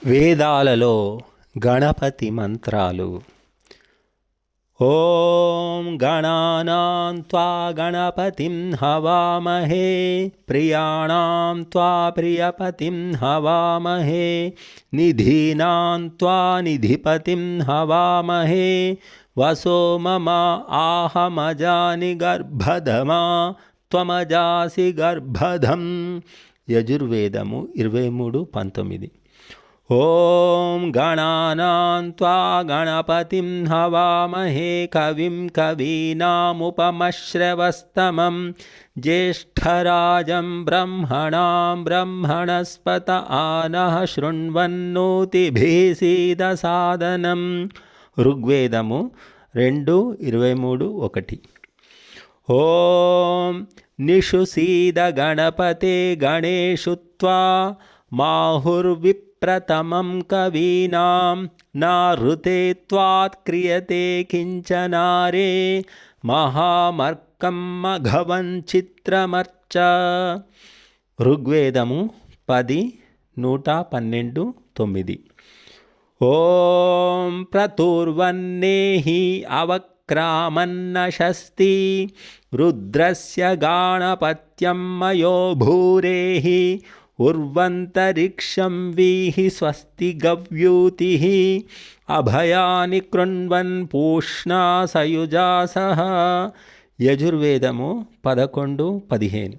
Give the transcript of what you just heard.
వేదాలలో గణపతి మంత్రాలు. ఓం గణానాం త్వా గణపతిం హవామహే ప్రియాణాం త్వా ప్రియపతిం హవామహే నిధీనాం త్వా నిధిపతిం హవామహే వసో మమ ఆహమజాని గర్భధమా త్వమజాసి గర్భధం. యజుర్వేదము 23:19. ఓం గణానాం త్వా గణపతిం హవామహే కవిం కవీనాముపమశ్రవస్తమం జ్యేష్ఠరాజం బ్రహ్మణాం బ్రహ్మణస్పత ఆనః శృణ్వన్నోతిభిः ఋగ్వేదము 2:23:1. ఓం నిషుసీద గణపతే గణేషు త్వా మాహుర్విప్రతమం కవీనాం నాహృతే త్వాత్ క్రియతే కించనారే మహామర్కం మఘవం చిత్రమర్చ. ఋగ్వేదము 10:112:9. ఓం ప్రతుర్వన్నేహి అవక్రామన్న షస్తి రుద్రస్య గాణపత్యం మయో భూరేహి ఉర్వంతరిక్షం వీహి స్వస్తి గవ్యూతిః అభయాని కృణ్వన్ పూష్ణా సయుజాసః. యజుర్వేదము 11:15.